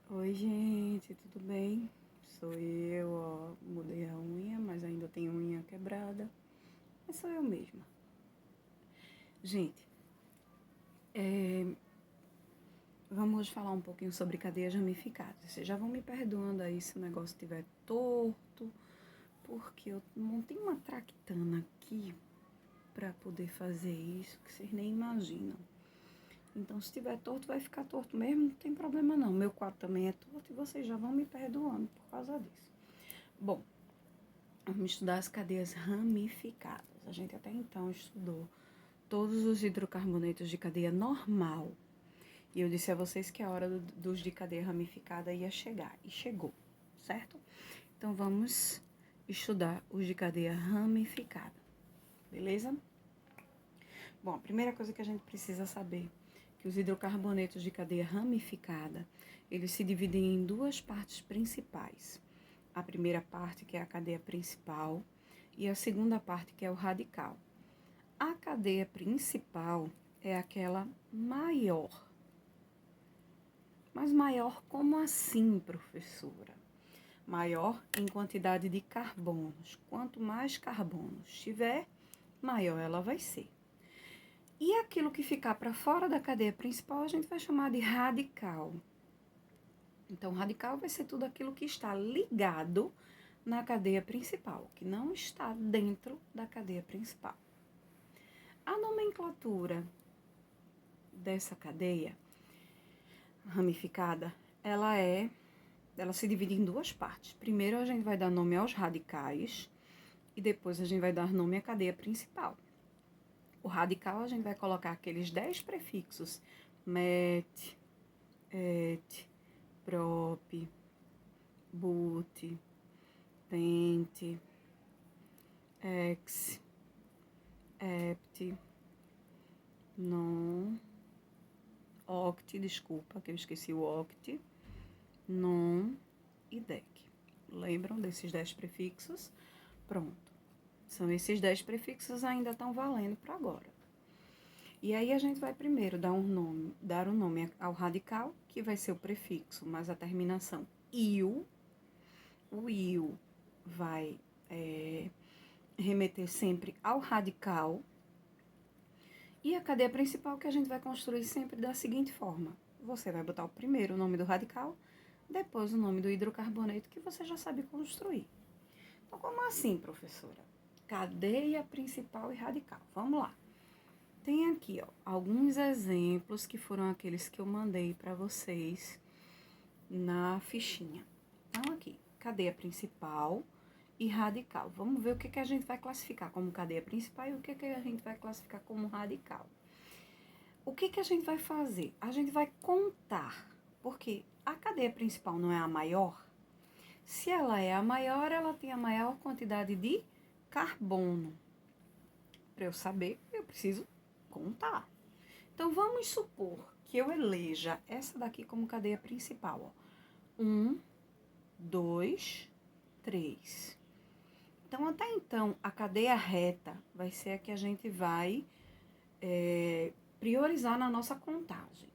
Oi, gente, tudo bem? Sou eu, ó, mudei a unha, mas ainda tenho unha quebrada. Mas sou eu mesma. Gente, vamos hoje falar um pouquinho sobre cadeias ramificadas. Vocês já vão me perdoando aí se o negócio estiver torto, porque eu montei uma traquitana aqui pra poder fazer isso, que vocês nem imaginam. Então, se estiver torto, vai ficar torto mesmo, não tem problema não. Meu quadro também é torto e vocês já vão me perdoando por causa disso. Bom, vamos estudar as cadeias ramificadas. A gente até então estudou todos os hidrocarbonetos de cadeia normal. E eu disse a vocês que a hora dos de cadeia ramificada ia chegar. E chegou, certo? Então vamos estudar os de cadeia ramificada. Beleza? Bom, a primeira coisa que a gente precisa saber é que os hidrocarbonetos de cadeia ramificada, eles se dividem em duas partes principais. A primeira parte, que é a cadeia principal, e a segunda parte, que é o radical. A cadeia principal é aquela maior. Mas maior como assim, professora? Maior em quantidade de carbonos. Quanto mais carbonos tiver, maior ela vai ser. E aquilo que ficar para fora da cadeia principal, a gente vai chamar de radical. Então, radical vai ser tudo aquilo que está ligado na cadeia principal, que não está dentro da cadeia principal. A nomenclatura dessa cadeia ramificada, ela se divide em duas partes. Primeiro a gente vai dar nome aos radicais e depois a gente vai dar nome à cadeia principal. O radical a gente vai colocar aqueles 10 prefixos: met, et, prop, but, pent, ex, hept, non, oct, desculpa que eu esqueci o oct, non e dec. Lembram desses 10 prefixos? Pronto. São esses 10 prefixos ainda estão valendo para agora. E aí a gente vai primeiro dar um nome ao radical, que vai ser o prefixo, mas a terminação -il. O -il vai remeter sempre ao radical. E a cadeia principal que a gente vai construir sempre da seguinte forma. Você vai botar o primeiro o nome do radical, depois o nome do hidrocarboneto, que você já sabe construir. Então, como assim, professora? Cadeia principal e radical. Vamos lá. Tem aqui, ó, alguns exemplos que foram aqueles que eu mandei para vocês na fichinha. Então, aqui, cadeia principal e radical. Vamos ver o que a gente vai classificar como cadeia principal e o que a gente vai classificar como radical. O que a gente vai fazer? A gente vai contar, porque a cadeia principal não é a maior. Se ela é a maior, ela tem a maior quantidade de carbono. Para eu saber, eu preciso contar. Então, vamos supor que eu eleja essa daqui como cadeia principal. Ó. 1, 2, 3. Então, até então, a cadeia reta vai ser a que a gente vai priorizar na nossa contagem.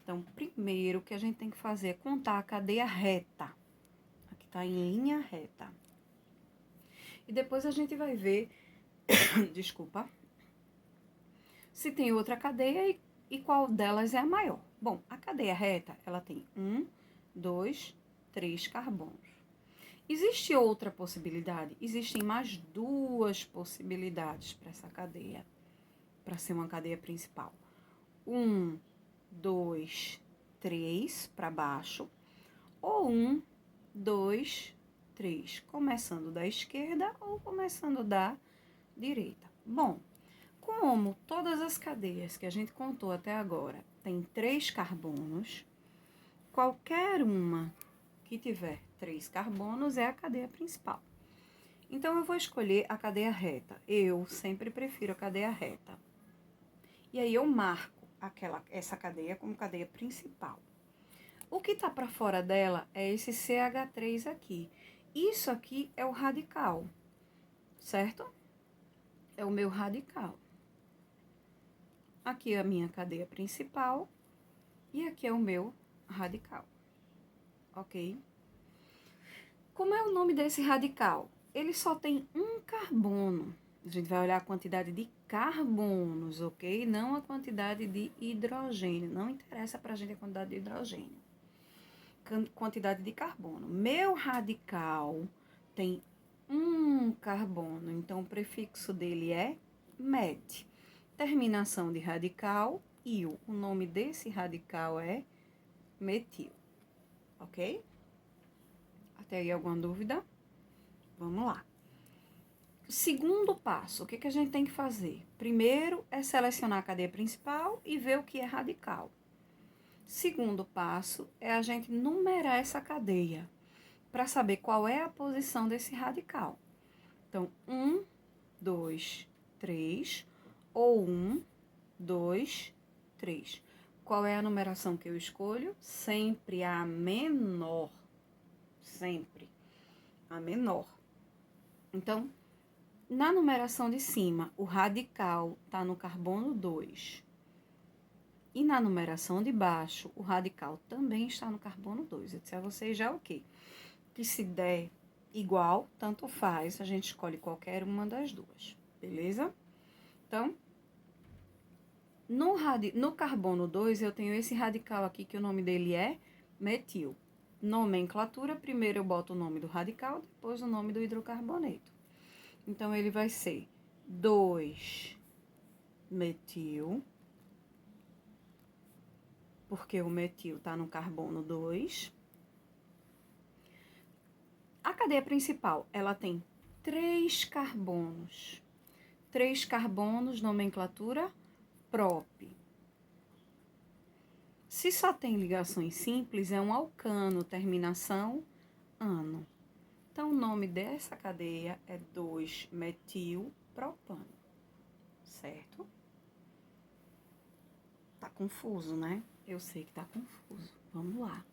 Então, primeiro, o que a gente tem que fazer é contar a cadeia reta. Aqui está em linha reta. E depois a gente vai ver, desculpa, se tem outra cadeia e qual delas é a maior. Bom, a cadeia reta, ela tem 1, 2, 3 carbonos. Existe outra possibilidade? Existem mais duas possibilidades para essa cadeia, para ser uma cadeia principal. 1, 2, 3 para baixo, ou 1, 2, 3, começando da esquerda ou começando da direita. Bom, como todas as cadeias que a gente contou até agora tem 3 carbonos, qualquer uma que tiver 3 carbonos é a cadeia principal. Então, eu vou escolher a cadeia reta. Eu sempre prefiro a cadeia reta. E aí, eu marco essa cadeia como cadeia principal. O que está para fora dela é esse CH3 aqui. Isso aqui é o radical, certo? É o meu radical. Aqui é a minha cadeia principal e aqui é o meu radical. ok? Como é o nome desse radical? Ele só tem um carbono. A gente vai olhar a quantidade de carbonos, ok? Não a quantidade de hidrogênio. Não interessa pra gente a quantidade de hidrogênio. Quantidade de carbono. Meu radical tem um carbono, então o prefixo dele é met. Terminação de radical, il. O nome desse radical é metil, ok? Até aí alguma dúvida? Vamos lá. Segundo passo, o que a gente tem que fazer? Primeiro é selecionar a cadeia principal e ver o que é radical. Segundo passo é a gente numerar essa cadeia para saber qual é a posição desse radical. Então, 1, 2, 3, ou 1, 2, 3. Qual é a numeração que eu escolho? Sempre a menor. Sempre a menor. Então, na numeração de cima, o radical está no carbono 2. E na numeração de baixo, o radical também está no carbono 2. Eu disse a vocês já o quê? Que se der igual, tanto faz, a gente escolhe qualquer uma das duas, beleza? Então, no carbono 2, eu tenho esse radical aqui, que o nome dele é metil. Nomenclatura, primeiro eu boto o nome do radical, depois o nome do hidrocarboneto. Então, ele vai ser 2-metil, porque o metil está no carbono 2. A cadeia principal, ela tem 3 carbonos. 3 carbonos, nomenclatura prop. Se só tem ligações simples, é um alcano, terminação ano. Então, o nome dessa cadeia é 2-metilpropano, certo? Tá confuso, né? Eu sei que tá confuso. Vamos lá.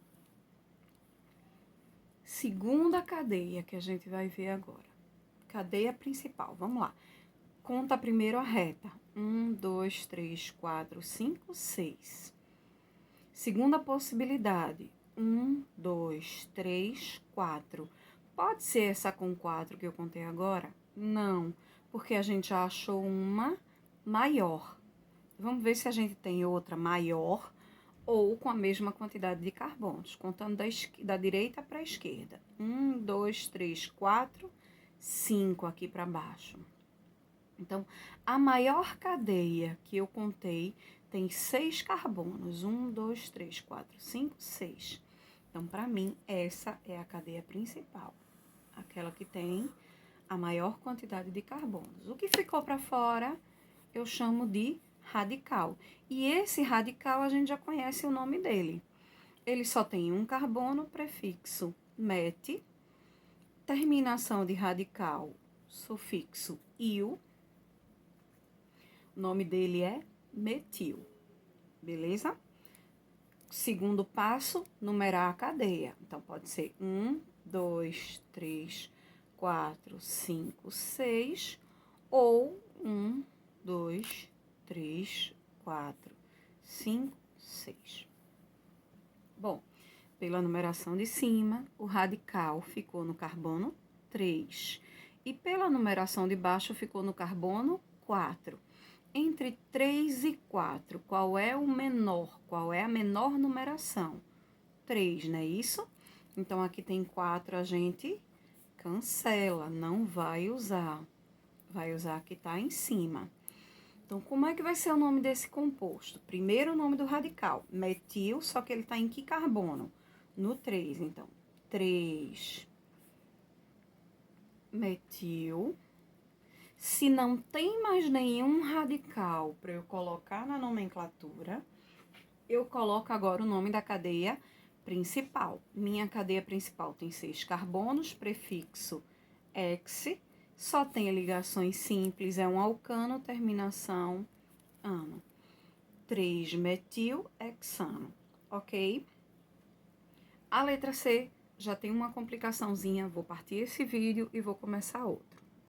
Segunda cadeia que a gente vai ver agora. Cadeia principal, vamos lá. Conta primeiro a reta. 1, 2, 3, 4, 5, 6. Segunda possibilidade. 1, 2, 3, 4. Pode ser essa com 4 que eu contei agora? Não, porque a gente já achou uma maior. Vamos ver se a gente tem outra maior ou com a mesma quantidade de carbonos, contando da direita para a esquerda. 1, 2, 3, 4, 5 aqui para baixo. Então, a maior cadeia que eu contei tem 6 carbonos. 1, 2, 3, 4, 5, 6. Então, para mim, essa é a cadeia principal. Aquela que tem a maior quantidade de carbonos. O que ficou para fora, eu chamo de radical. E esse radical, a gente já conhece o nome dele. Ele só tem um carbono, prefixo met, terminação de radical, sufixo il. O nome dele é metil, beleza? Segundo passo, numerar a cadeia. Então, pode ser 1, 2, 3, 4, 5, 6, ou 1, 2, 3, 4, 5, 6. Bom, pela numeração de cima, o radical ficou no carbono 3. E pela numeração de baixo, ficou no carbono 4. Entre 3 e 4, qual é o menor? Qual é a menor numeração? 3, não é isso? Então, aqui tem 4, a gente cancela, não vai usar. Vai usar que tá em cima. Então, como é que vai ser o nome desse composto? Primeiro, o nome do radical, metil, só que ele tá em que carbono? No 3, então. 3 metil. Se não tem mais nenhum radical para eu colocar na nomenclatura, eu coloco agora o nome da cadeia principal. Minha cadeia principal tem 6 carbonos, prefixo ex, só tem ligações simples, é um alcano, terminação ano. 3-metilhexano, ok? A letra C já tem uma complicaçãozinha, vou partir esse vídeo e vou começar outra.